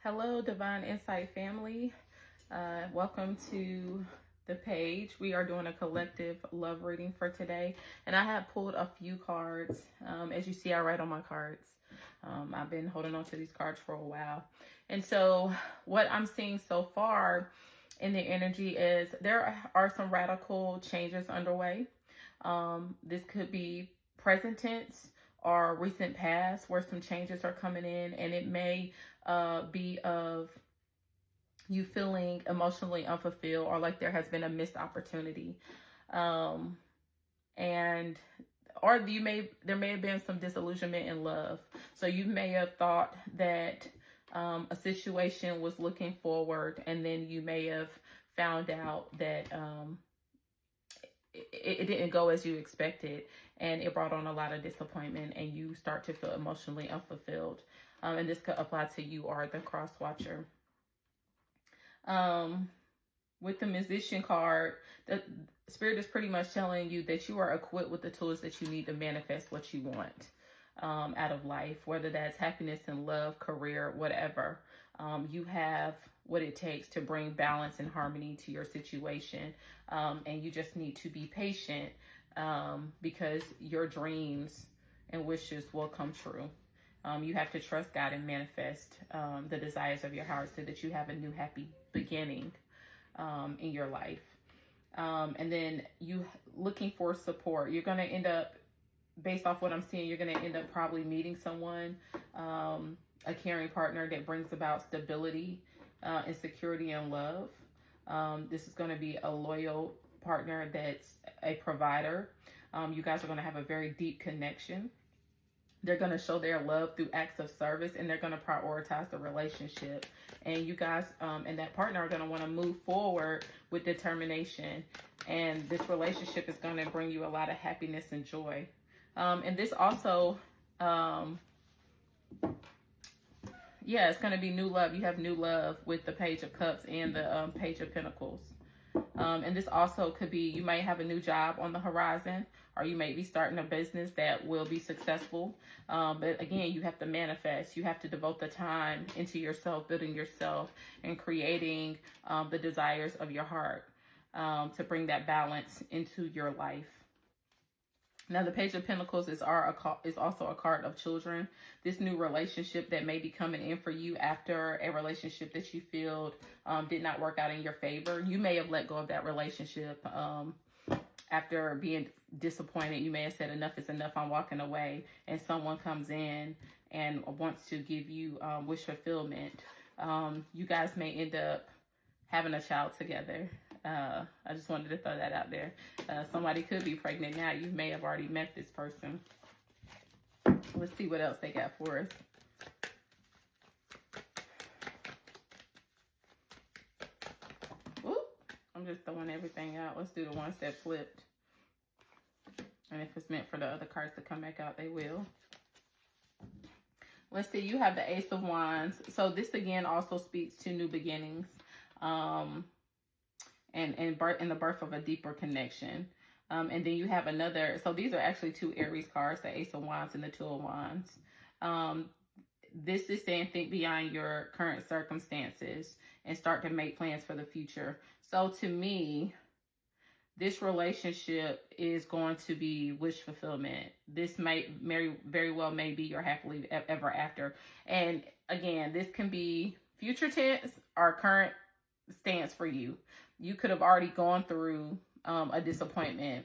Hello, Divine Insight family. Welcome to the page. We are doing a collective love reading for today, and I have pulled a few cards. As you see, I write on my cards. I've been holding on to these cards for a while, and so what I'm seeing so far in the energy is there are some radical changes underway. This could be present tense or recent past where some changes are coming in, and it may be of you feeling emotionally unfulfilled or like there has been a missed opportunity. And or there may have been some disillusionment in love. So you may have thought that a situation was looking forward, and then you may have found out that it didn't go as you expected, and it brought on a lot of disappointment, and you start to feel emotionally unfulfilled. And this could apply to you or the cross watcher. With the Musician card, the Spirit is pretty much telling you that you are equipped with the tools that you need to manifest what you want out of life, whether that's happiness in love, career, whatever. You have what it takes to bring balance and harmony to your situation. And you just need to be patient because your dreams and wishes will come true. You have to trust God and manifest the desires of your heart so that you have a new happy beginning in your life. And then you looking for support. You're going to end up, based off what I'm seeing, you're going to end up probably meeting someone, a caring partner that brings about stability and security and love. This is going to be a loyal partner that's a provider. You guys are going to have a very deep connection. They're going to show their love through acts of service, and they're going to prioritize the relationship. And you guys and that partner are going to want to move forward with determination. And this relationship is going to bring you a lot of happiness and joy. And this also, it's going to be new love. You have new love with the Page of Cups and the Page of Pentacles. And this also could be, you might have a new job on the horizon, or you may be starting a business that will be successful. But again, you have to manifest. You have to devote the time into yourself, building yourself, and creating the desires of your heart to bring that balance into your life. Now, the Page of Pentacles is also a card of children. This new relationship that may be coming in for you after a relationship that you feel did not work out in your favor. You may have let go of that relationship after being disappointed. You may have said, enough is enough, I'm walking away. And someone comes in and wants to give you wish fulfillment. You guys may end up having a child together. I just wanted to throw that out there. Somebody could be pregnant now. You may have already met this person. Let's see what else they got for us. Whoop. I'm just throwing everything out. Let's do the ones that flipped. And if it's meant for the other cards to come back out, they will. Let's see. You have the Ace of Wands. So this again also speaks to new beginnings. And the birth of a deeper connection. And then you have another, so these are actually two Aries cards, the Ace of Wands and the Two of Wands. This is saying think beyond your current circumstances and start to make plans for the future. So to me, this relationship is going to be wish fulfillment. This might very well may be your happily ever after. And again, this can be future tense or current stance for you. You could have already gone through a disappointment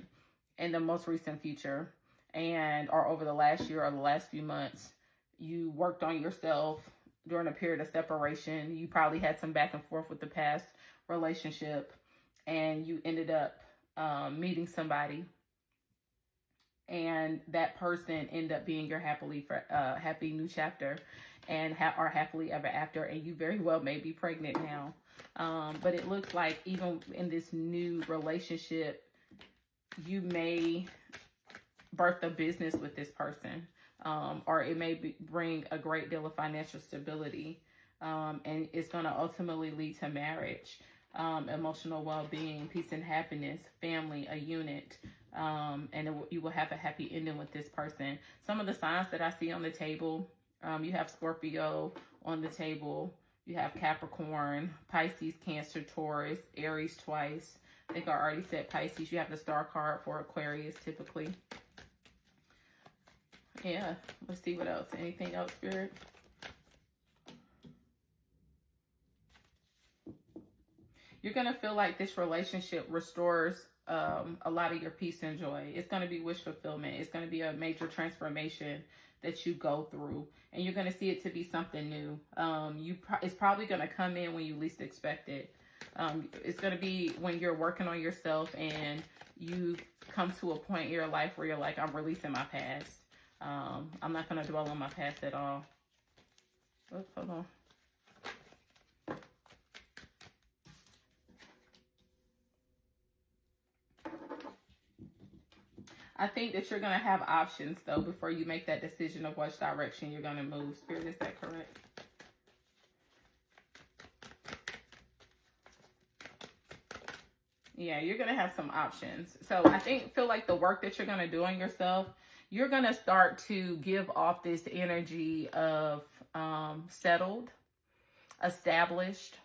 in the most recent future, or over the last year or the last few months. You worked on yourself during a period of separation. You probably had some back and forth with the past relationship, and you ended up meeting somebody, and that person ended up being your happy new chapter, and are happily ever after. And you very well may be pregnant now. But it looks like even in this new relationship, you may birth a business with this person, or it may bring a great deal of financial stability, and it's going to ultimately lead to marriage, emotional well-being, peace and happiness, family, a unit, and you will have a happy ending with this person. Some of the signs that I see on the table, you have Scorpio on the table. You have Capricorn, Pisces, Cancer, Taurus, Aries twice. I think I already said Pisces. You have the star card for Aquarius typically. Yeah, let's see what else. Anything else, Spirit? You're going to feel like this relationship restores a lot of your peace and joy. It's going to be wish fulfillment. It's going to be a major transformation that you go through. And you're going to see it to be something new. It's probably going to come in when you least expect it. It's going to be when you're working on yourself and you come to a point in your life where you're like, I'm releasing my past. I'm not going to dwell on my past at all. Oops, hold on. I think that you're going to have options, though, before you make that decision of which direction you're going to move. Spirit, is that correct? Yeah, you're going to have some options. So I feel like the work that you're going to do on yourself, you're going to start to give off this energy of settled, established.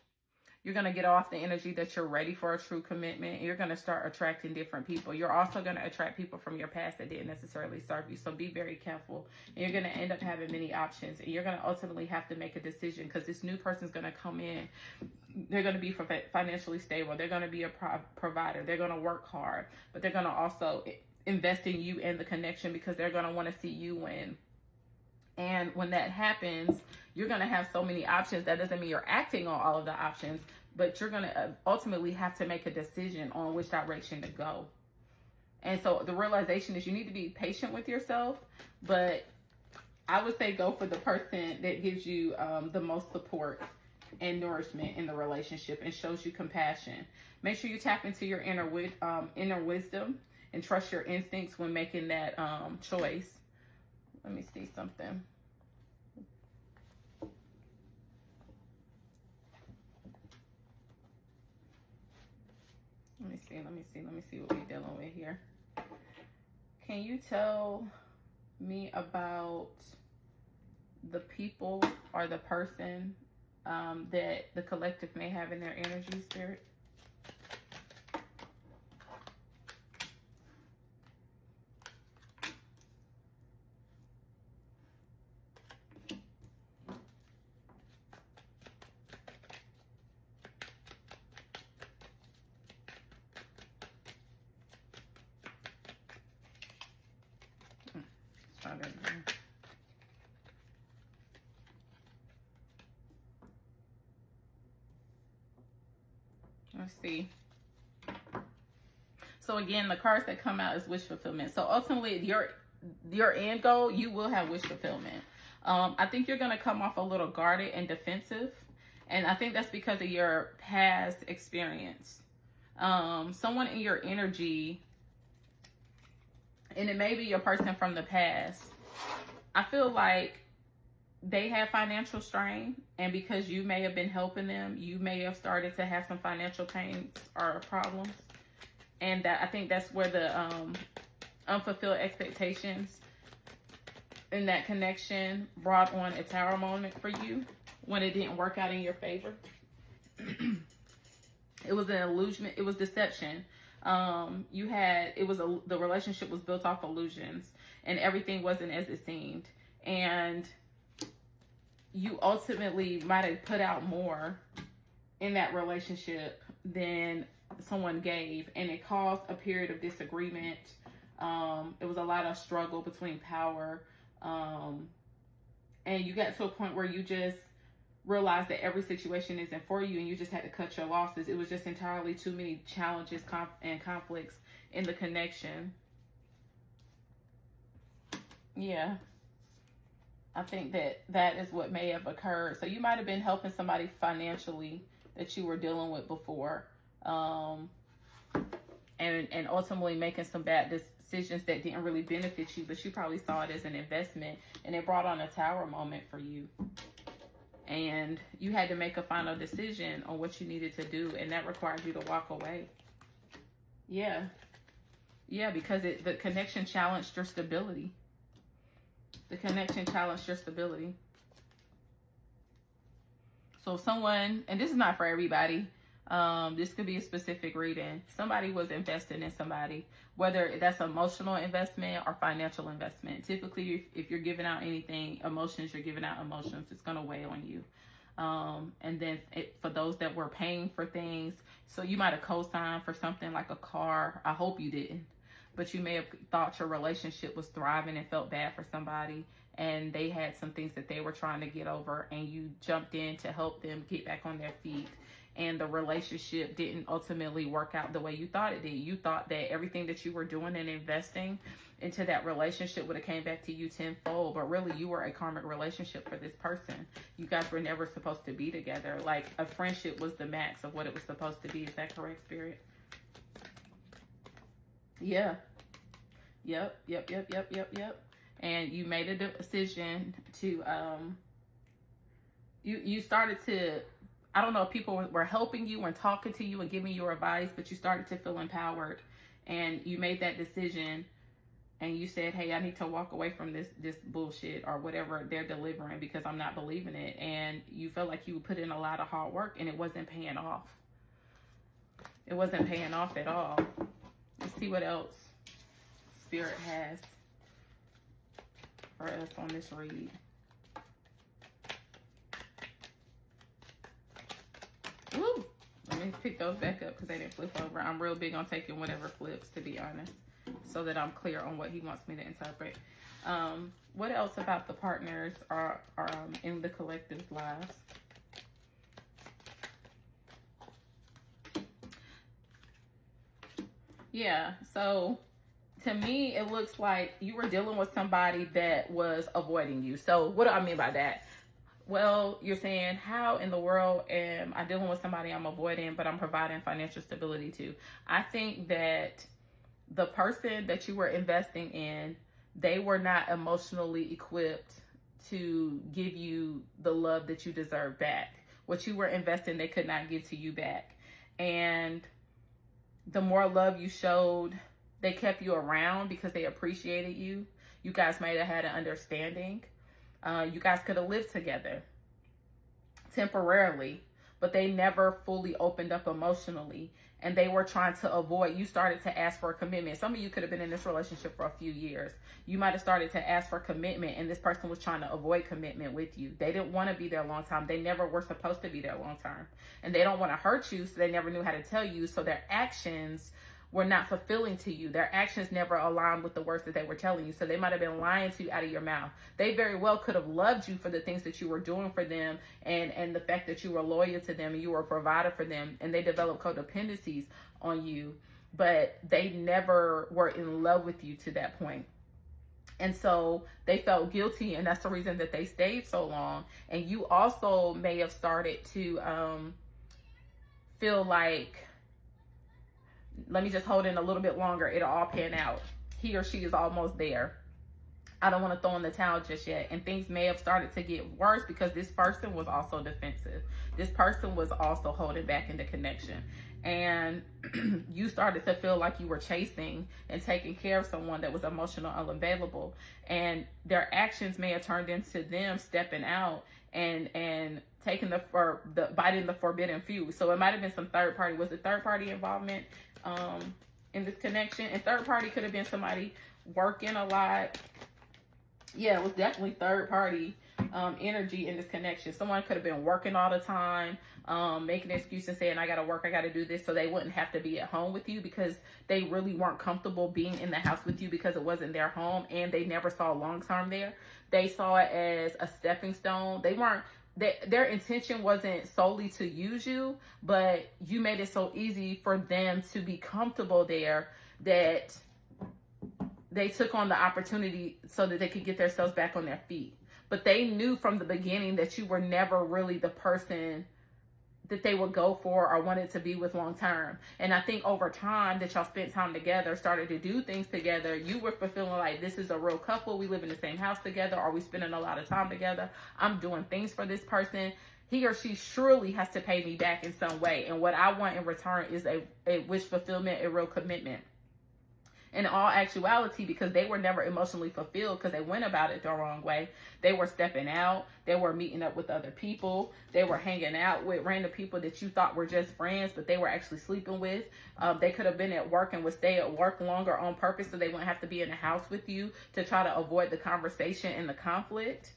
You're going to get off the energy that you're ready for a true commitment. You're going to start attracting different people. You're also going to attract people from your past that didn't necessarily serve you. So be very careful. And you're going to end up having many options. And you're going to ultimately have to make a decision because this new person's going to come in. They're going to be financially stable. They're going to be a provider. They're going to work hard. But they're going to also invest in you and the connection because they're going to want to see you win. And when that happens, you're going to have so many options. That doesn't mean you're acting on all of the options, but you're going to ultimately have to make a decision on which direction to go. And so the realization is you need to be patient with yourself, but I would say go for the person that gives you the most support and nourishment in the relationship and shows you compassion. Make sure you tap into your inner wisdom and trust your instincts when making that choice. Let me see something. Let me see what we're dealing with here. Can you tell me about the people or the person that the collective may have in their energy, Spirit? Let's see. So again, the cards that come out is wish fulfillment. So ultimately, your end goal, you will have wish fulfillment. I think you're going to come off a little guarded and defensive. And I think that's because of your past experience. Someone in your energy, and it may be your person from the past, I feel like they had financial strain, and because you may have been helping them, you may have started to have some financial pains or problems. And that, I think that's where the unfulfilled expectations in that connection brought on a tower moment for you when it didn't work out in your favor. It was an illusion. It was deception. The relationship was built off illusions, and everything wasn't as it seemed. And you ultimately might have put out more in that relationship than someone gave, and it caused a period of disagreement. It was a lot of struggle between power, and you got to a point where you just realized that every situation isn't for you, and you just had to cut your losses. It was just entirely too many challenges and conflicts in the connection. Yeah, I think that is what may have occurred. So you might have been helping somebody financially that you were dealing with before, and ultimately making some bad decisions that didn't really benefit you, but you probably saw it as an investment, and it brought on a tower moment for you. And you had to make a final decision on what you needed to do, and that required you to walk away. Yeah, because the connection challenged your stability. So someone, and this is not for everybody, this could be a specific reading. Somebody was investing in somebody, whether that's emotional investment or financial investment. Typically, if you're giving out anything, emotions, you're giving out emotions, it's going to weigh on you. And then for those that were paying for things, so you might have co-signed for something like a car. I hope you didn't, but you may have thought your relationship was thriving and felt bad for somebody, and they had some things that they were trying to get over, and you jumped in to help them get back on their feet. And the relationship didn't ultimately work out the way you thought it did. You thought that everything that you were doing and investing into that relationship would have came back to you tenfold, but really you were a karmic relationship for this person. You guys were never supposed to be together. Like, a friendship was the max of what it was supposed to be. Is that correct, Spirit? Yeah. Yep. And you made a decision to, you started to, I don't know if people were helping you and talking to you and giving you advice, but you started to feel empowered, and you made that decision, and you said, hey, I need to walk away from this bullshit or whatever they're delivering because I'm not believing it. And you felt like you put in a lot of hard work and it wasn't paying off. It wasn't paying off at all. Let's see what else Spirit has for us on this read. Woo! Let me pick those back up because they didn't flip over. I'm real big on taking whatever flips, to be honest, so that I'm clear on what he wants me to interpret. What else about the partners are in the collective's lives? Yeah, so to me, it looks like you were dealing with somebody that was avoiding you. So what do I mean by that? Well, you're saying, how in the world am I dealing with somebody I'm avoiding, but I'm providing financial stability to? I think that the person that you were investing in, they were not emotionally equipped to give you the love that you deserve back. What you were investing, they could not give to you back. And the more love you showed, they kept you around because they appreciated you. You guys might have had an understanding. You guys could have lived together temporarily, but they never fully opened up emotionally, and they were trying to avoid. You started to ask for a commitment. Some of you could have been in this relationship for a few years. You might have started to ask for commitment, and this person was trying to avoid commitment with you. They didn't want to be there a long time. They never were supposed to be there long term, and they don't want to hurt you, so they never knew how to tell you. So their actions were not fulfilling to you. Their actions never aligned with the words that they were telling you. So they might have been lying to you out of your mouth. They very well could have loved you for the things that you were doing for them, and the fact that you were loyal to them and you were a provider for them, and they developed codependencies on you, but they never were in love with you to that point. And so they felt guilty, and that's the reason that they stayed so long. And you also may have started to feel like, let me just hold in a little bit longer, it'll all pan out. He or she is almost there. I don't want to throw in the towel just yet. And things may have started to get worse because this person was also defensive. This person was also holding back in the connection. And you started to feel like you were chasing and taking care of someone that was emotional unavailable. And their actions may have turned into them stepping out and taking the biting the forbidden fruit. So it might have been some third party. Was it third party involvement in this connection? And third party could have been somebody working a lot. Yeah, it was definitely third party energy in this connection. Someone could have been working all the time, making an excuse and saying, I gotta work, I gotta do this, so they wouldn't have to be at home with you because they really weren't comfortable being in the house with you because it wasn't their home, and they never saw long term there. They saw it as a stepping stone. Their intention wasn't solely to use you, but you made it so easy for them to be comfortable there that they took on the opportunity so that they could get themselves back on their feet. But they knew from the beginning that you were never really the person that they would go for or wanted to be with long term. And I think over time that y'all spent time together, started to do things together, you were fulfilling like, this is a real couple. We live in the same house together. Are we spending a lot of time together? I'm doing things for this person. He or she surely has to pay me back in some way. And what I want in return is a wish fulfillment, a real commitment. in all actuality, because they were never emotionally fulfilled because they went about it the wrong way. They were stepping out. They were meeting up with other people. They were hanging out with random people that you thought were just friends, but they were actually sleeping with. They could have been at work and would stay at work longer on purpose so they wouldn't have to be in the house with you, to try to avoid the conversation and the conflict.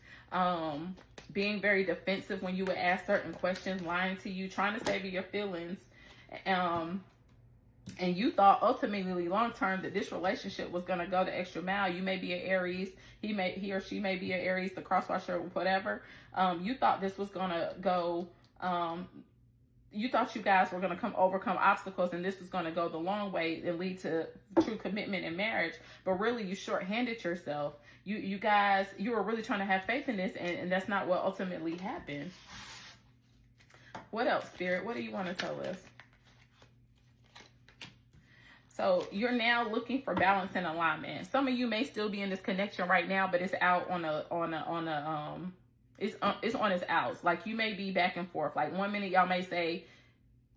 Being very defensive when you would ask certain questions, lying to you, trying to save your feelings. And you thought ultimately long term that this relationship was going to go the extra mile. You may be an Aries, he or she may be an Aries, the crosswatcher, whatever. You thought this was going to go, you thought you guys were going to overcome obstacles, and this was going to go the long way and lead to true commitment in marriage. But really, you shorthanded yourself. You guys, you were really trying to have faith in this, and that's not what ultimately happened. What else, Spirit? What do you want to tell us? So you're now looking for balance and alignment. Some of you may still be in this connection right now, but it's out it's on its outs. Like, you may be back and forth. Like, 1 minute y'all may say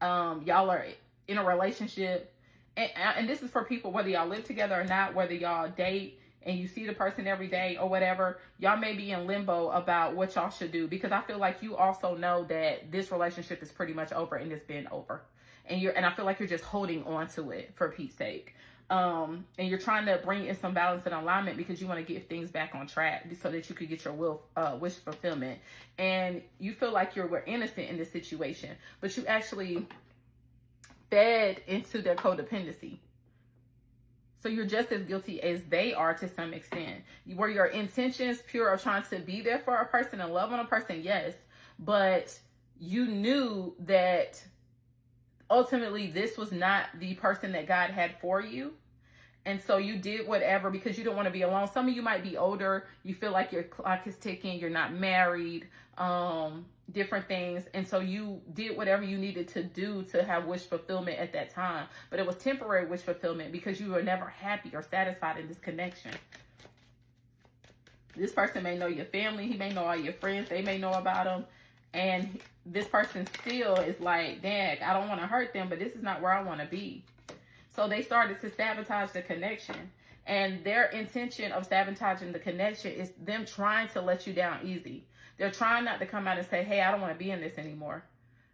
y'all are in a relationship, and this is for people whether y'all live together or not, whether y'all date and you see the person every day or whatever. Y'all may be in limbo about what y'all should do, because I feel like you also know that this relationship is pretty much over and it's been over. And I feel like you're just holding on to it for Pete's sake. And you're trying to bring in some balance and alignment because you want to get things back on track so that you could get your wish fulfillment. And you feel like you were innocent in this situation, but you actually fed into their codependency. So you're just as guilty as they are to some extent. Were your intentions pure of trying to be there for a person and love on a person? Yes. But you knew that ultimately this was not the person that God had for you. And so you did whatever because you don't want to be alone. Some of you might be older. You feel like your clock is ticking. You're not married, different things. And so you did whatever you needed to do to have wish fulfillment at that time. But it was temporary wish fulfillment because you were never happy or satisfied in this connection. This person may know your family. He may know all your friends. They may know about them. And this person still is like, dang, I don't want to hurt them, but this is not where I want to be. So they started to sabotage the connection. And their intention of sabotaging the connection is them trying to let you down easy. They're trying not to come out and say, hey, I don't want to be in this anymore.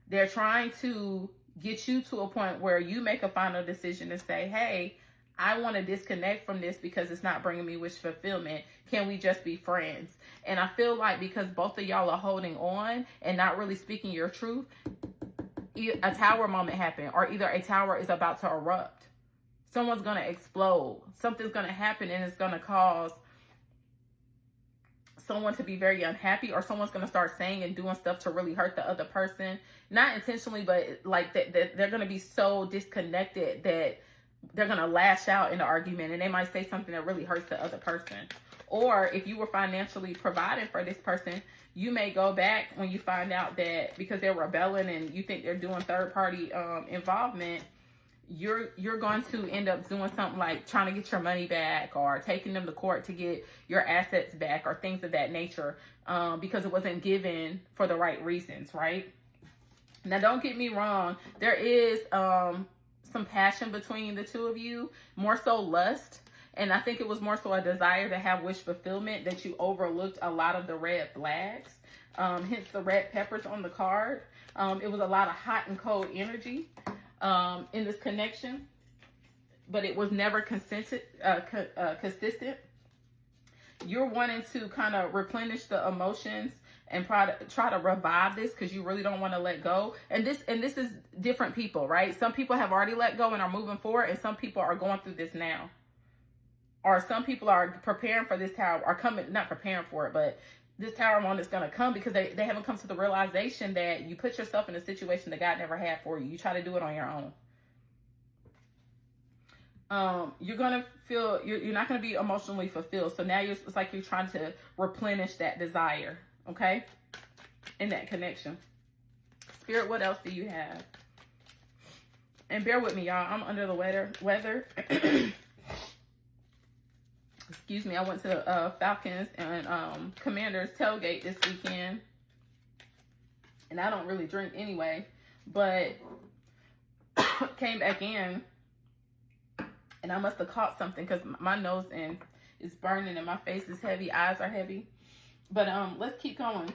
They're trying to get you to a point where you make a final decision and say, hey, I want to disconnect from this because it's not bringing me wish fulfillment. Can we just be friends? And I feel like because both of y'all are holding on and not really speaking your truth, a tower moment happened, or either a tower is about to erupt. Someone's going to explode. Something's going to happen and it's going to cause someone to be very unhappy, or someone's going to start saying and doing stuff to really hurt the other person. Not intentionally, but like that they're going to be so disconnected that they're going to lash out in the argument, and they might say something that really hurts the other person. Or if you were financially providing for this person, you may go back when you find out that because they're rebelling and you think they're doing third party involvement, you're going to end up doing something like trying to get your money back or taking them to court to get your assets back or things of that nature, because it wasn't given for the right reasons, right? Now, don't get me wrong. There is some passion between the two of you, more so lust. And I think it was more so a desire to have wish fulfillment that you overlooked a lot of the red flags. Hence the red peppers on the card. It was a lot of hot and cold energy in this connection, but it was never consistent. You're wanting to kind of replenish the emotions and try to revive this because you really don't want to let go. And this is different people, right? Some people have already let go and are moving forward, and some people are going through this now. Or some people are preparing for this tower, are coming, not preparing for it, but this tower moment is going to come because they haven't come to the realization that you put yourself in a situation that God never had for you. You try to do it on your own. You're going to feel, you're not going to be emotionally fulfilled. So now it's like you're trying to replenish that desire, okay, in that connection. Spirit, what else do you have? And bear with me, y'all. I'm under the weather. Excuse me, I went to Falcons and Commanders tailgate this weekend. And I don't really drink anyway. But came back in. And And I must have caught something because my nose is burning and my face is heavy. Eyes are heavy. But let's keep going.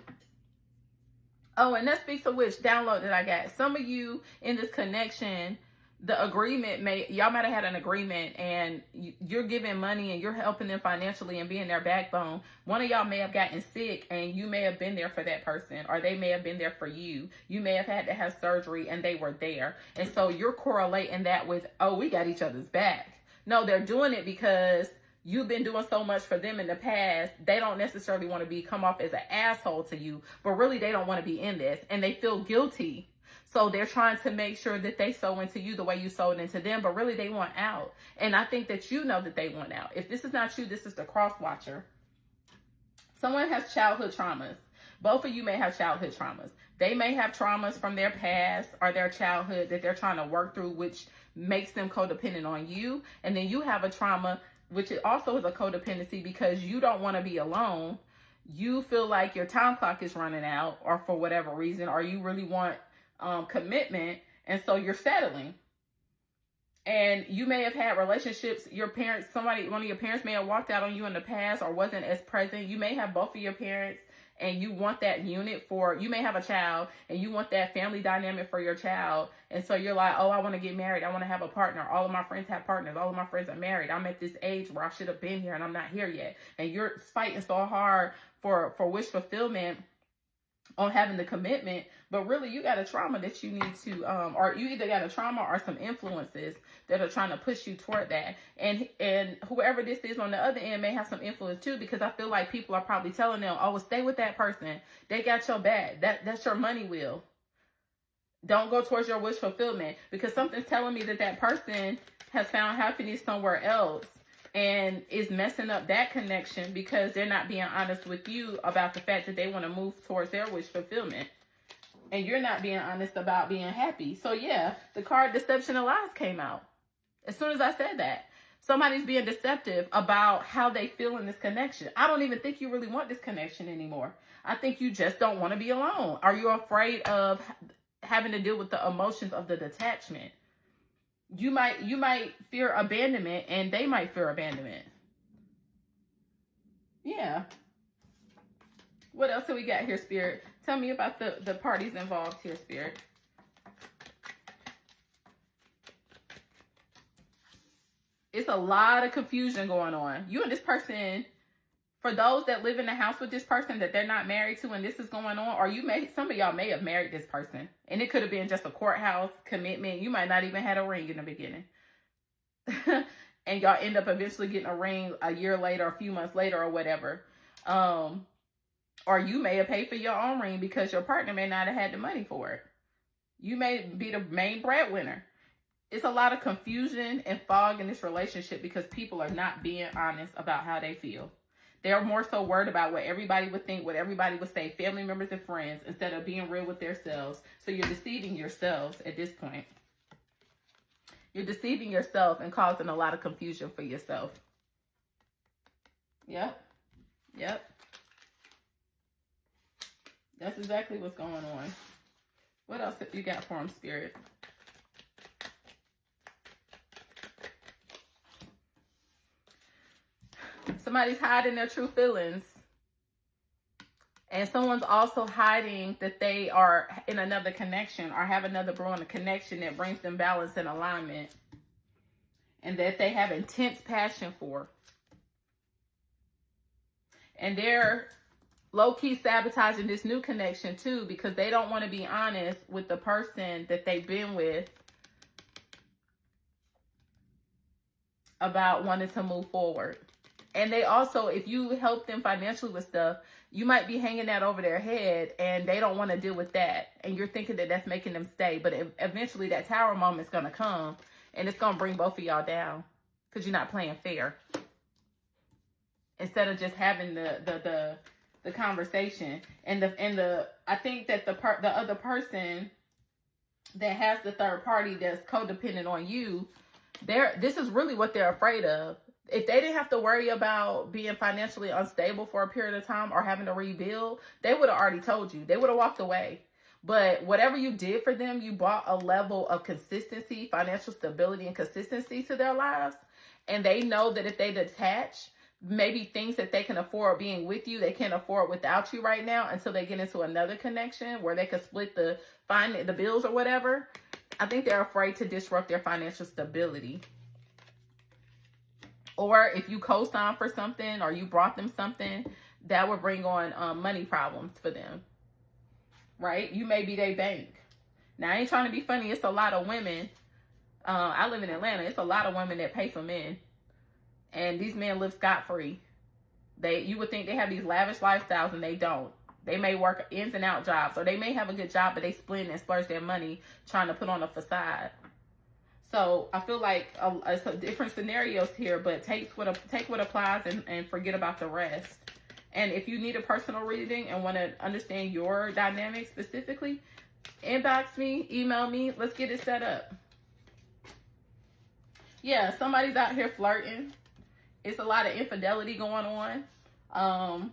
Oh, and that speaks of which, download that I got. Some of you in this connection, the agreement y'all might have had an agreement and you're giving money and you're helping them financially and being their backbone. One of y'all may have gotten sick and you may have been there for that person, or they may have been there for you. You may have had to have surgery and they were there. And so you're correlating that with, oh, we got each other's back. No, they're doing it because you've been doing so much for them in the past. They don't necessarily want to come off as an asshole to you, but really they don't want to be in this and they feel guilty. So they're trying to make sure that they sow into you the way you sowed into them, but really they want out. And I think that you know that they want out. If this is not you, this is the cross watcher. Someone has childhood traumas. Both of you may have childhood traumas. They may have traumas from their past or their childhood that they're trying to work through, which makes them codependent on you. And then you have a trauma, which also is a codependency because you don't want to be alone. You feel like your time clock is running out, or for whatever reason, or you really want commitment, and so you're settling. And you may have had relationships, your parents, one of your parents may have walked out on you in the past or wasn't as present. You may have both of your parents and you want that unit you may have a child and you want that family dynamic for your child. And so you're like, oh, I want to get married. I want to have a partner. All of my friends have partners. All of my friends are married. I'm at this age where I should have been here and I'm not here yet. And you're fighting so hard for wish fulfillment on having the commitment, but really you got a trauma that you need to, or you either got a trauma or some influences that are trying to push you toward that. And whoever this is on the other end may have some influence too, because I feel like people are probably telling them, oh, well, stay with that person. They got your back. That's your money wheel. Don't go towards your wish fulfillment, because something's telling me that person has found happiness somewhere else and is messing up that connection because they're not being honest with you about the fact that they want to move towards their wish fulfillment. And you're not being honest about being happy. So yeah, the card deception and lies came out. As soon as I said that, somebody's being deceptive about how they feel in this connection. I don't even think you really want this connection anymore. I think you just don't want to be alone. Are you afraid of having to deal with the emotions of the detachment? You might fear abandonment and they might fear abandonment. Yeah. What else do we got here, Spirit? Tell me about the parties involved here, Spirit. It's a lot of confusion going on. You and this person, for those that live in the house with this person that they're not married to and this is going on, or some of y'all may have married this person and it could have been just a courthouse commitment. You might not even had a ring in the beginning. And y'all end up eventually getting a ring a year later, a few months later or whatever. Or you may have paid for your own ring because your partner may not have had the money for it. You may be the main breadwinner. It's a lot of confusion and fog in this relationship because people are not being honest about how they feel. They're more so worried about what everybody would think, what everybody would say, family members and friends, instead of being real with themselves. So you're deceiving yourselves at this point. You're deceiving yourself and causing a lot of confusion for yourself. Yep. That's exactly what's going on. What else have you got for them, Spirit? Somebody's hiding their true feelings. And someone's also hiding that they are in another connection or have another brewing connection that brings them balance and alignment. And that they have intense passion for. And they're low-key sabotaging this new connection too because they don't want to be honest with the person that they've been with about wanting to move forward. And they also, if you help them financially with stuff, you might be hanging that over their head and they don't want to deal with that. And you're thinking that that's making them stay. But eventually that tower moment's going to come and it's going to bring both of y'all down because you're not playing fair. Instead of just having the conversation. And I think that the other person that has the third party that's codependent on you, this is really what they're afraid of. If they didn't have to worry about being financially unstable for a period of time or having to rebuild, they would have already told you. They would have walked away. But whatever you did for them, you brought a level of consistency, financial stability, and consistency to their lives. And they know that if they detach, maybe things that they can afford being with you, they can't afford without you right now until they get into another connection where they could split the bills or whatever. I think they're afraid to disrupt their financial stability. Or if you co-sign for something or you brought them something, that would bring on money problems for them, right? You may be their bank. Now, I ain't trying to be funny. It's a lot of women. I live in Atlanta. It's a lot of women that pay for men. And these men live scot-free. You would think they have these lavish lifestyles, and they don't. They may work ins and out jobs, or they may have a good job, but they split and splurge their money trying to put on a facade. So I feel like it's different scenarios here, but take what applies and forget about the rest. And if you need a personal reading and want to understand your dynamic specifically, inbox me, email me. Let's get it set up. Yeah, somebody's out here flirting. It's a lot of infidelity going on.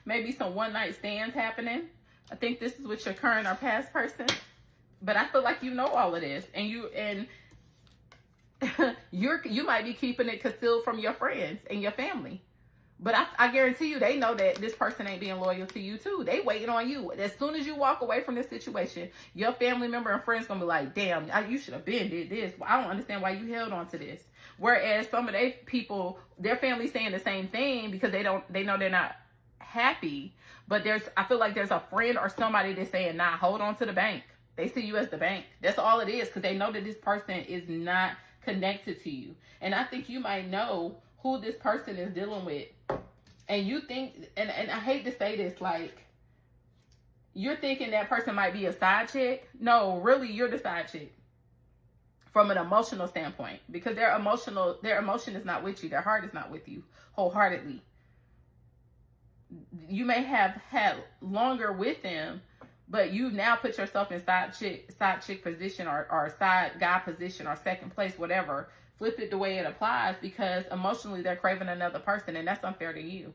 Maybe some one-night stands happening. I think this is with your current or past person. But I feel like you know all of this, and you might be keeping it concealed from your friends and your family. But I guarantee you, they know that this person ain't being loyal to you too. They waiting on you. As soon as you walk away from this situation, your family member and friends gonna be like, "Damn, you should have been did this. I don't understand why you held on to this." Whereas some of they people, their family's saying the same thing because they know they're not happy. But I feel like there's a friend or somebody that's saying, "Nah, hold on to the bank." They see you as the bank. That's all it is, because they know that this person is not connected to you. And I think you might know who this person is dealing with. And you think, and I hate to say this, like, you're thinking that person might be a side chick. No, really, you're the side chick from an emotional standpoint, because their emotion is not with you. Their heart is not with you wholeheartedly. You may have had longer with them, but you now put yourself in side chick position or side guy position or second place, whatever. Flip it the way it applies, because emotionally they're craving another person, and that's unfair to you.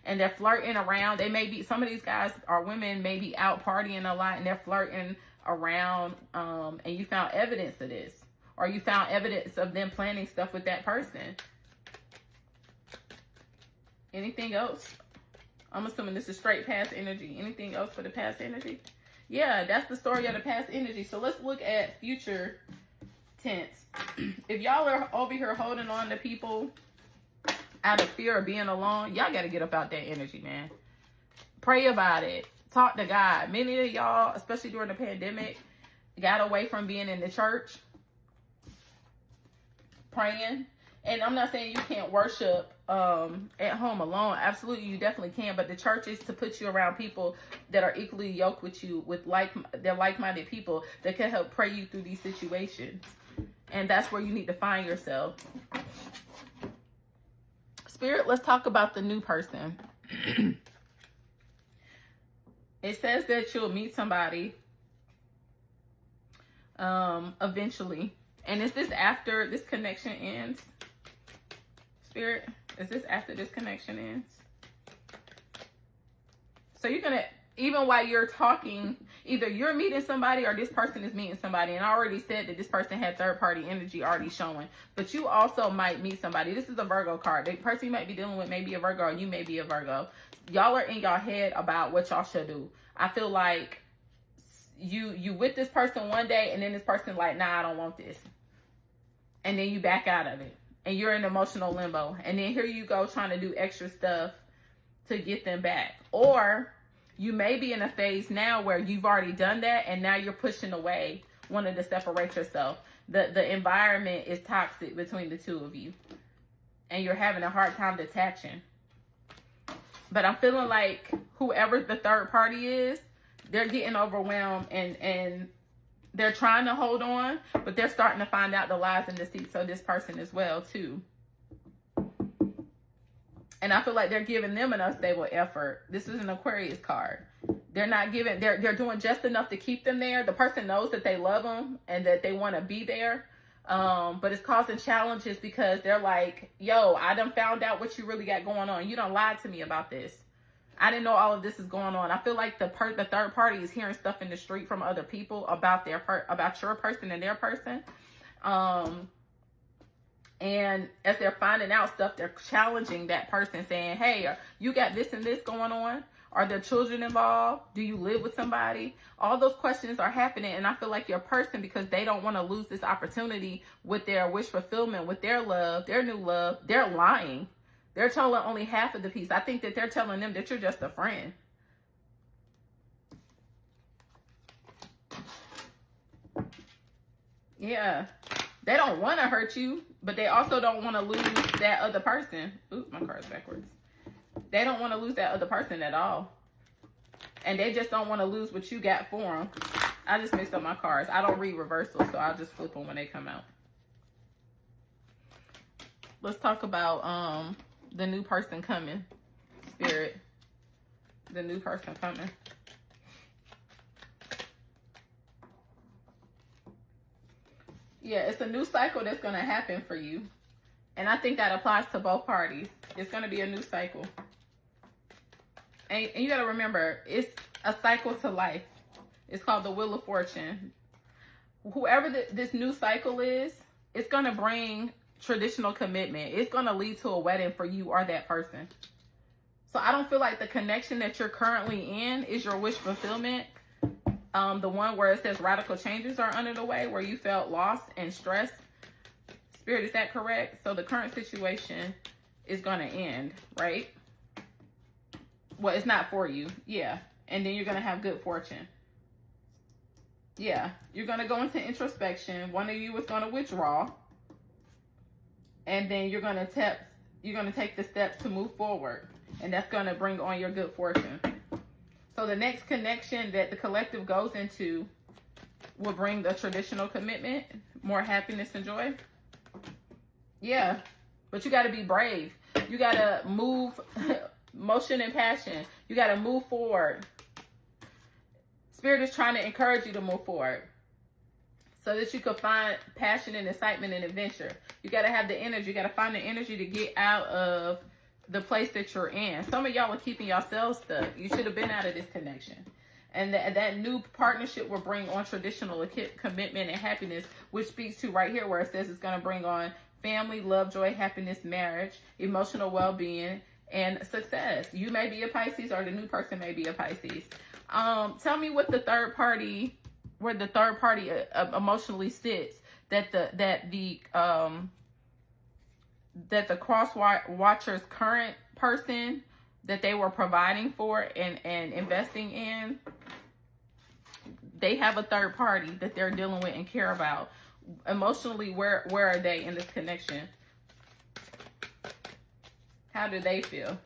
And they're flirting around. They may be, some of these guys or women may be out partying a lot, and they're flirting around, and you found evidence of this, or you found evidence of them planning stuff with that person. Anything else? I'm assuming this is straight past energy. Anything else for the past energy? Yeah, that's the story of the past energy. So let's look at future tense. If y'all are over here holding on to people out of fear of being alone, y'all got to get up out that energy, man. Pray about it. Talk to God. Many of y'all, especially during the pandemic, got away from being in the church, praying. And I'm not saying you can't worship at home alone. Absolutely, you definitely can. But the church is to put you around people that are equally yoked with you, they're like-minded people that can help pray you through these situations. And that's where you need to find yourself. Spirit, let's talk about the new person. It says that you'll meet somebody eventually. And is this after this connection ends? Spirit, is this after this connection ends? So you're going to, even while you're talking, either you're meeting somebody or this person is meeting somebody. And I already said that this person had third party energy already showing. But you also might meet somebody. This is a Virgo card. The person you might be dealing with may be a Virgo, or you may be a Virgo. Y'all are in your head about what y'all should do. I feel like you with this person one day, and then this person like, nah, I don't want this. And then you back out of it. And you're in emotional limbo. And then here you go trying to do extra stuff to get them back. Or you may be in a phase now where you've already done that, and now you're pushing away, wanting to separate yourself. The environment is toxic between the two of you, and you're having a hard time detaching. But I'm feeling like whoever the third party is, they're getting overwhelmed, and they're trying to hold on, but they're starting to find out the lies and deceits of this person as well, too. And I feel like they're giving them an unstable effort. This is an Aquarius card. They're not giving, they're doing just enough to keep them there. The person knows that they love them and that they want to be there. But it's causing challenges because they're like, yo, I done found out what you really got going on. You done lied to me about this. I didn't know all of this is going on. I feel like the third party is hearing stuff in the street from other people about about your person and their person. And as they're finding out stuff, they're challenging that person, saying, hey, you got this and this going on? Are there children involved? Do you live with somebody? All those questions are happening. And I feel like your person, because they don't want to lose this opportunity with their wish fulfillment, with their love, their new love, they're lying. They're telling only half of the piece. I think that they're telling them that you're just a friend. Yeah. They don't want to hurt you, but they also don't want to lose that other person. Oops, my card's backwards. They don't want to lose that other person at all. And they just don't want to lose what you got for them. I just mixed up my cards. I don't read reversal, so I'll just flip them when they come out. Let's talk about the new person coming. Spirit. The new person coming. Yeah, it's a new cycle that's going to happen for you. And I think that applies to both parties. It's going to be a new cycle. And you got to remember, it's a cycle to life. It's called the Wheel of Fortune. Whoever this new cycle is, it's going to bring traditional commitment. It's going to lead to a wedding for you or that person. So I don't feel like the connection that you're currently in is your wish fulfillment. The one where it says radical changes are under the way, where you felt lost and stressed. Spirit, is that correct? So the current situation is going to end, right? Well, it's not for you. Yeah. And then you're going to have good fortune. Yeah. You're going to go into introspection. One of you is going to withdraw. And then you're going to take the steps to move forward. And that's going to bring on your good fortune. So the next connection that the collective goes into will bring the traditional commitment, more happiness and joy. Yeah, but you got to be brave. You got to move, motion and passion. You got to move forward. Spirit is trying to encourage you to move forward so that you could find passion and excitement and adventure. You got to have the energy. You got to find the energy to get out of the place that you're in. Some of y'all are keeping yourselves stuck. You should have been out of this connection. And that new partnership will bring on traditional commitment and happiness, which speaks to right here where it says it's going to bring on family, love, joy, happiness, marriage, emotional well-being, and success. You may be a Pisces, or the new person may be a Pisces. Tell me what the third party, where the third party emotionally sits, that the cross watcher's current person that they were providing for and investing in, they have a third party that they're dealing with and care about. Emotionally, where are they in this connection? How do they feel?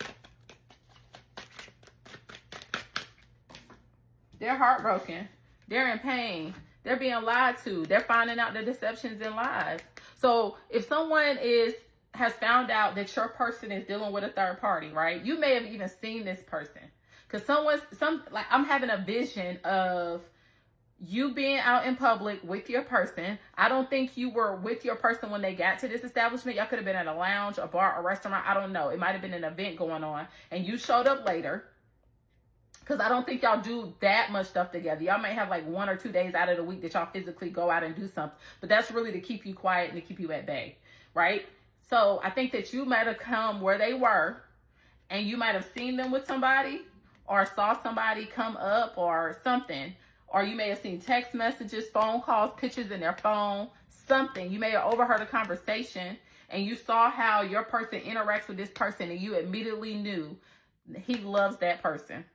They're heartbroken. They're in pain. They're being lied to. They're finding out the deceptions and lies. So if someone has found out that your person is dealing with a third party, right? You may have even seen this person. Because I'm having a vision of you being out in public with your person. I don't think you were with your person when they got to this establishment. Y'all could have been at a lounge, a bar, a restaurant. I don't know. It might have been an event going on. And you showed up later. Because I don't think y'all do that much stuff together. Y'all may have like 1 or 2 days out of the week that y'all physically go out and do something. But that's really to keep you quiet and to keep you at bay, right? So I think that you might have come where they were, and you might have seen them with somebody, or saw somebody come up or something. Or you may have seen text messages, phone calls, pictures in their phone, something. You may have overheard a conversation, and you saw how your person interacts with this person, and you immediately knew he loves that person.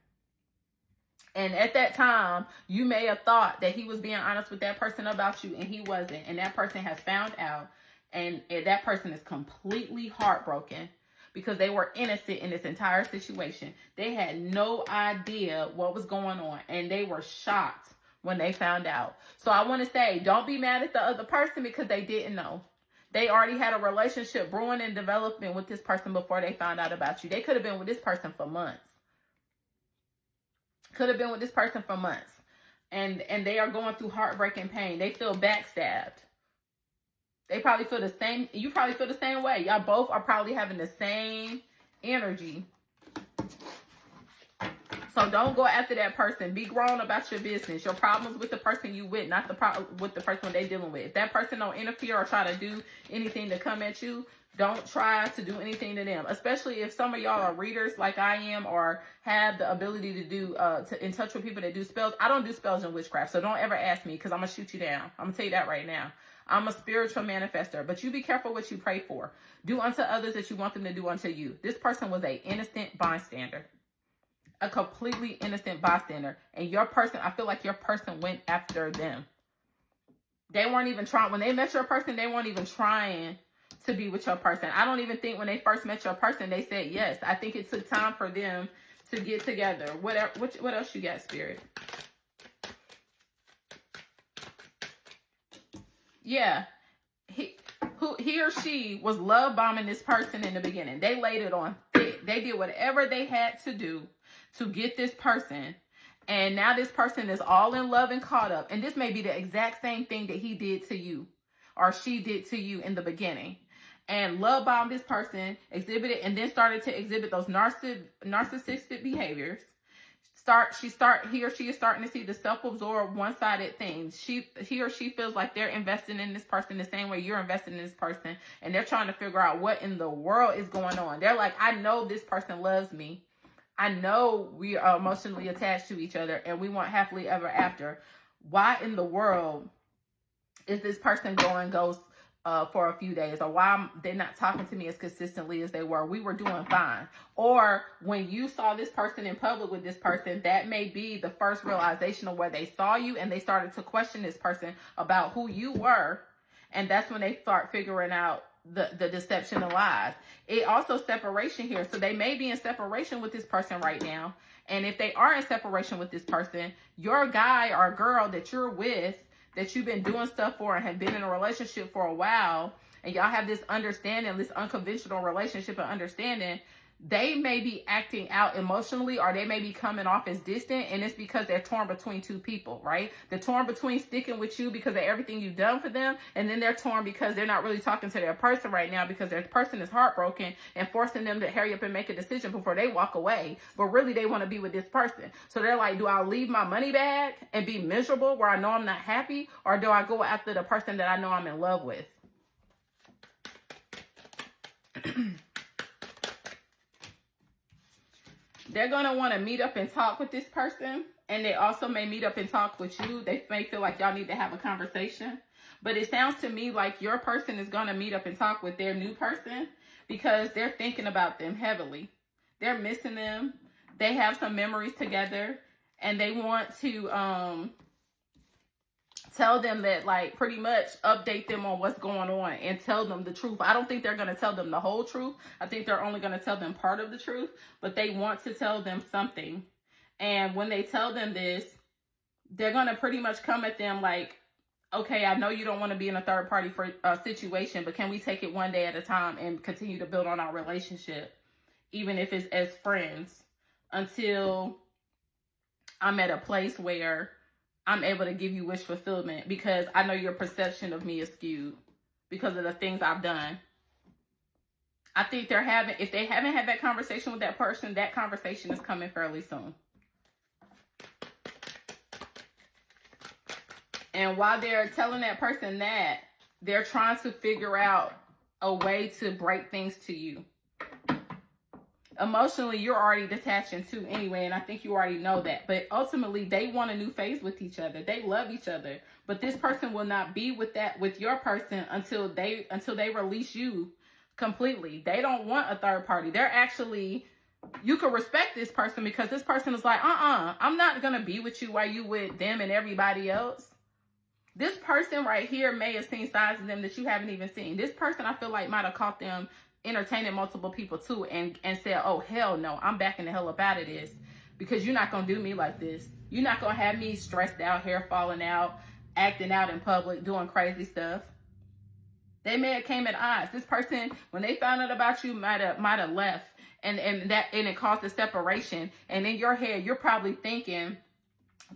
And at that time, you may have thought that he was being honest with that person about you, and he wasn't. And that person has found out, and that person is completely heartbroken because they were innocent in this entire situation. They had no idea what was going on, and they were shocked when they found out. So I want to say, don't be mad at the other person because they didn't know. They already had a relationship brewing and developing with this person before they found out about you. They could have been with this person for months. Could have been with this person for months. And they are going through heartbreak and pain. They feel backstabbed. They probably feel the same. You probably feel the same way. Y'all both are probably having the same energy. So don't go after that person. Be grown about your business. Your problems with the person you with, not the problem with the person they dealing with. If that person don't interfere or try to do anything to come at you, don't try to do anything to them. Especially if some of y'all are readers like I am, or have the ability to do to in touch with people that do spells. I don't do spells and witchcraft, so don't ever ask me, because I'm gonna shoot you down. I'm gonna tell you that right now. I'm a spiritual manifester, but you be careful what you pray for. Do unto others that you want them to do unto you. This person was a innocent bystander. A completely innocent bystander. And your person, I feel like your person went after them. They weren't even trying. When they met your person, they weren't even trying to be with your person. I don't even think when they first met your person, they said yes. I think it took time for them to get together. What else you got, Spirit? Yeah. He or she was love bombing this person in the beginning. They laid it on thick. They did whatever they had to do to get this person. And now this person is all in love and caught up. And this may be the exact same thing that he did to you, or she did to you in the beginning. And love bombed this person, exhibited, and then started to exhibit those narcissistic behaviors. He or she is starting to see the self-absorbed, one-sided things. He or she feels like they're investing in this person the same way you're investing in this person, and they're trying to figure out what in the world is going on. They're like, I know this person loves me. I know we are emotionally attached to each other, and we want happily ever after. Why in the world is this person going ghost for a few days? Or why they're not talking to me as consistently as they were? We were doing fine. Or when you saw this person in public with this person, that may be the first realization of where they saw you, and they started to question this person about who you were. And that's when they start figuring out the deception and lies. It also separation here. So they may be in separation with this person right now. And if they are in separation with this person, your guy or girl that you're with, that you've been doing stuff for and have been in a relationship for a while, and y'all have this understanding, this unconventional relationship and understanding, they may be acting out emotionally, or they may be coming off as distant, and it's because they're torn between two people, right? They're torn between sticking with you because of everything you've done for them, and then they're torn because they're not really talking to their person right now because their person is heartbroken and forcing them to hurry up and make a decision before they walk away, but really they want to be with this person. So they're like, do I leave my money bag and be miserable where I know I'm not happy, or do I go after the person that I know I'm in love with? They're going to want to meet up and talk with this person. And they also may meet up and talk with you. They may feel like y'all need to have a conversation. But it sounds to me like your person is going to meet up and talk with their new person, because they're thinking about them heavily. They're missing them. They have some memories together. And they want to tell them that, like, pretty much update them on what's going on and tell them the truth. I don't think they're going to tell them the whole truth. I think they're only going to tell them part of the truth, but they want to tell them something. And when they tell them this, they're going to pretty much come at them like, okay, I know you don't want to be in a third party situation, but can we take it one day at a time and continue to build on our relationship, even if it's as friends, until I'm at a place where I'm able to give you wish fulfillment, because I know your perception of me is skewed because of the things I've done. I think if they haven't had that conversation with that person, that conversation is coming fairly soon. And while they're telling that person that, they're trying to figure out a way to break things to you. Emotionally, you're already detaching too anyway, and I think you already know that. But ultimately, they want a new phase with each other. They love each other. But this person will not be with your person until they release you completely. They don't want a third party. They're actually, you can respect this person because this person is like, I'm not going to be with you while you with them and everybody else. This person right here may have seen sides of them that you haven't even seen. This person, I feel like, might have caught them entertaining multiple people too, and said, oh, hell no, I'm backing the hell up out of this, because you're not going to do me like this. You're not going to have me stressed out, hair falling out, acting out in public, doing crazy stuff. They may have came at odds. This person, when they found out about you, might have left, and it caused a separation. And in your head, you're probably thinking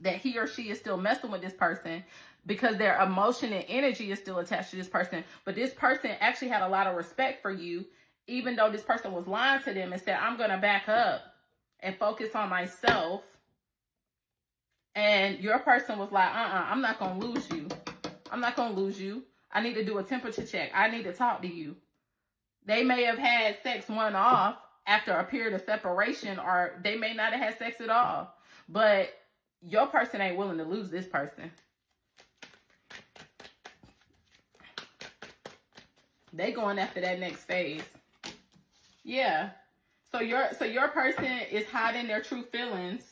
that he or she is still messing with this person, because their emotion and energy is still attached to this person. But this person actually had a lot of respect for you, even though this person was lying to them and said, I'm going to back up and focus on myself. And your person was like, I'm not going to lose you. I'm not going to lose you. I need to do a temperature check. I need to talk to you. They may have had sex one off after a period of separation, or they may not have had sex at all. But your person ain't willing to lose this person. They going after that next phase. Yeah. So your person is hiding their true feelings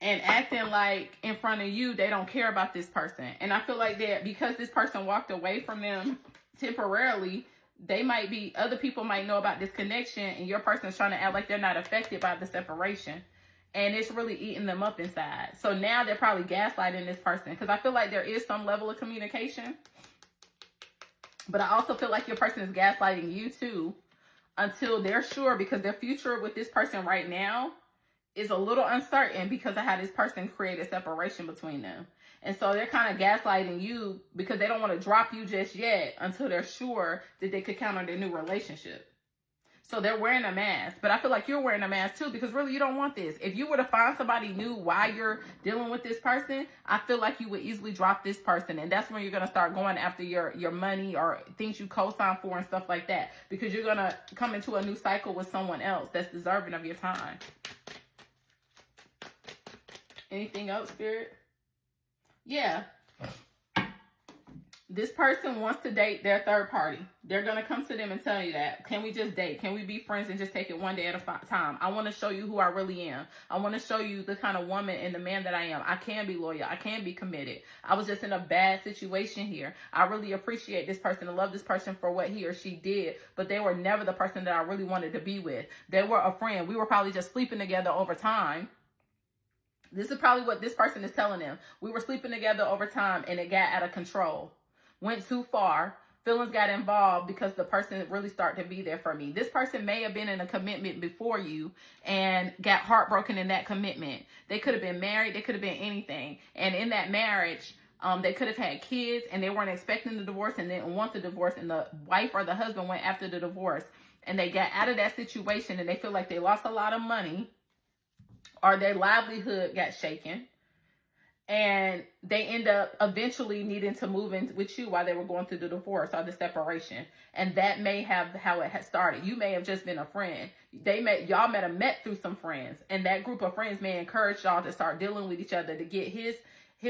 and acting like in front of you they don't care about this person. And I feel like that because this person walked away from them temporarily, other people might know about this connection, and your person's trying to act like they're not affected by the separation. And it's really eating them up inside. So now they're probably gaslighting this person, because I feel like there is some level of communication. But I also feel like your person is gaslighting you too, until they're sure, because their future with this person right now is a little uncertain because of how this person created separation between them. And so they're kind of gaslighting you because they don't want to drop you just yet until they're sure that they could count on their new relationship. So they're wearing a mask. But I feel like you're wearing a mask too, because really you don't want this. If you were to find somebody new while you're dealing with this person, I feel like you would easily drop this person. And that's when you're going to start going after your money or things you co-sign for and stuff like that. Because you're going to come into a new cycle with someone else that's deserving of your time. Anything else, Spirit? Yeah. This person wants to date their third party. They're going to come to them and tell you that. Can we just date? Can we be friends and just take it one day at a time? I want to show you who I really am. I want to show you the kind of woman and the man that I am. I can be loyal. I can be committed. I was just in a bad situation here. I really appreciate this person and love this person for what he or she did, but they were never the person that I really wanted to be with. They were a friend. We were probably just sleeping together over time. This is probably what this person is telling them. We were sleeping together over time and it got out of control. Went too far. Feelings got involved because the person really started to be there for me. This person may have been in a commitment before you and got heartbroken in that commitment. They could have been married. They could have been anything. And in that marriage, they could have had kids and they weren't expecting the divorce and didn't want the divorce. And the wife or the husband went after the divorce. And they got out of that situation and they feel like they lost a lot of money, or their livelihood got shaken, and they end up eventually needing to move in with you while they were going through the divorce or the separation. And that may have how it had started. You may have just been a friend. Y'all met through some friends, and that group of friends may encourage y'all to start dealing with each other to get his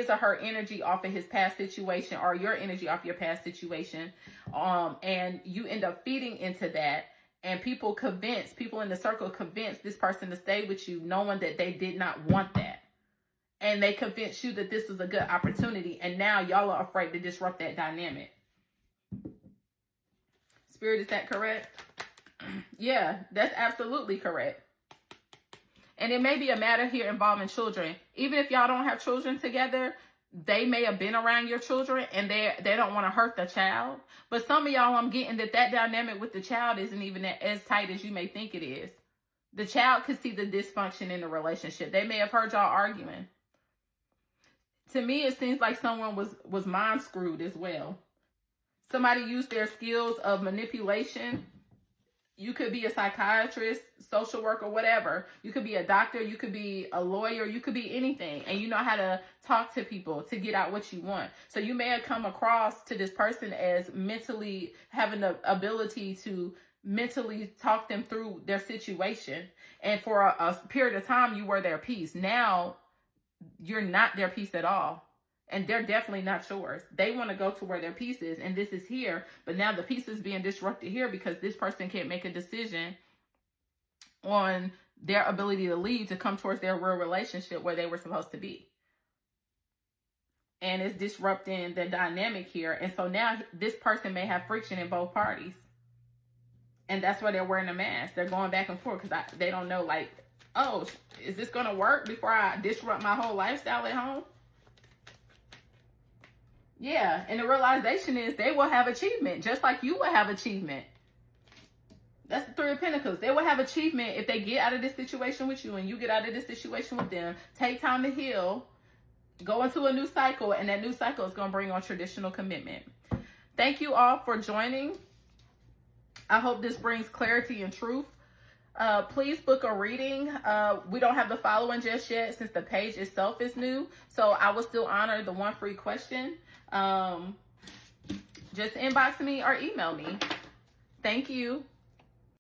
or her energy off of his past situation, or your energy off your past situation. And you end up feeding into that. And people in the circle convince this person to stay with you, knowing that they did not want that. And they convince you that this was a good opportunity. And now y'all are afraid to disrupt that dynamic. Spirit, is that correct? Yeah, that's absolutely correct. And it may be a matter here involving children. Even if y'all don't have children together, they may have been around your children and they don't want to hurt the child. But some of y'all, I'm getting that dynamic with the child isn't even as tight as you may think it is. The child could see the dysfunction in the relationship. They may have heard y'all arguing. To me, it seems like someone was mind screwed as well. Somebody used their skills of manipulation. You could be a psychiatrist, social worker, whatever. You could be a doctor. You could be a lawyer. You could be anything. And you know how to talk to people to get out what you want. So you may have come across to this person as mentally having the ability to mentally talk them through their situation. And for a period of time, you were their peace. Now, you're not their peace at all. And they're definitely not yours. They want to go to where their peace is, and this is here. But now the peace is being disrupted here because this person can't make a decision on their ability to leave to come towards their real relationship where they were supposed to be. And it's disrupting the dynamic here. And so now this person may have friction in both parties. And that's why they're wearing a mask. They're going back and forth because they don't know, like, oh, is this going to work before I disrupt my whole lifestyle at home? Yeah, and the realization is they will have achievement, just like you will have achievement. That's the Three of Pentacles. They will have achievement if they get out of this situation with you and you get out of this situation with them. Take time to heal, go into a new cycle, and that new cycle is going to bring on traditional commitment. Thank you all for joining. I hope this brings clarity and truth. Please book a reading. We don't have the following just yet since the page itself is new. So I will still honor the one free question. Just inbox me or email me. Thank you.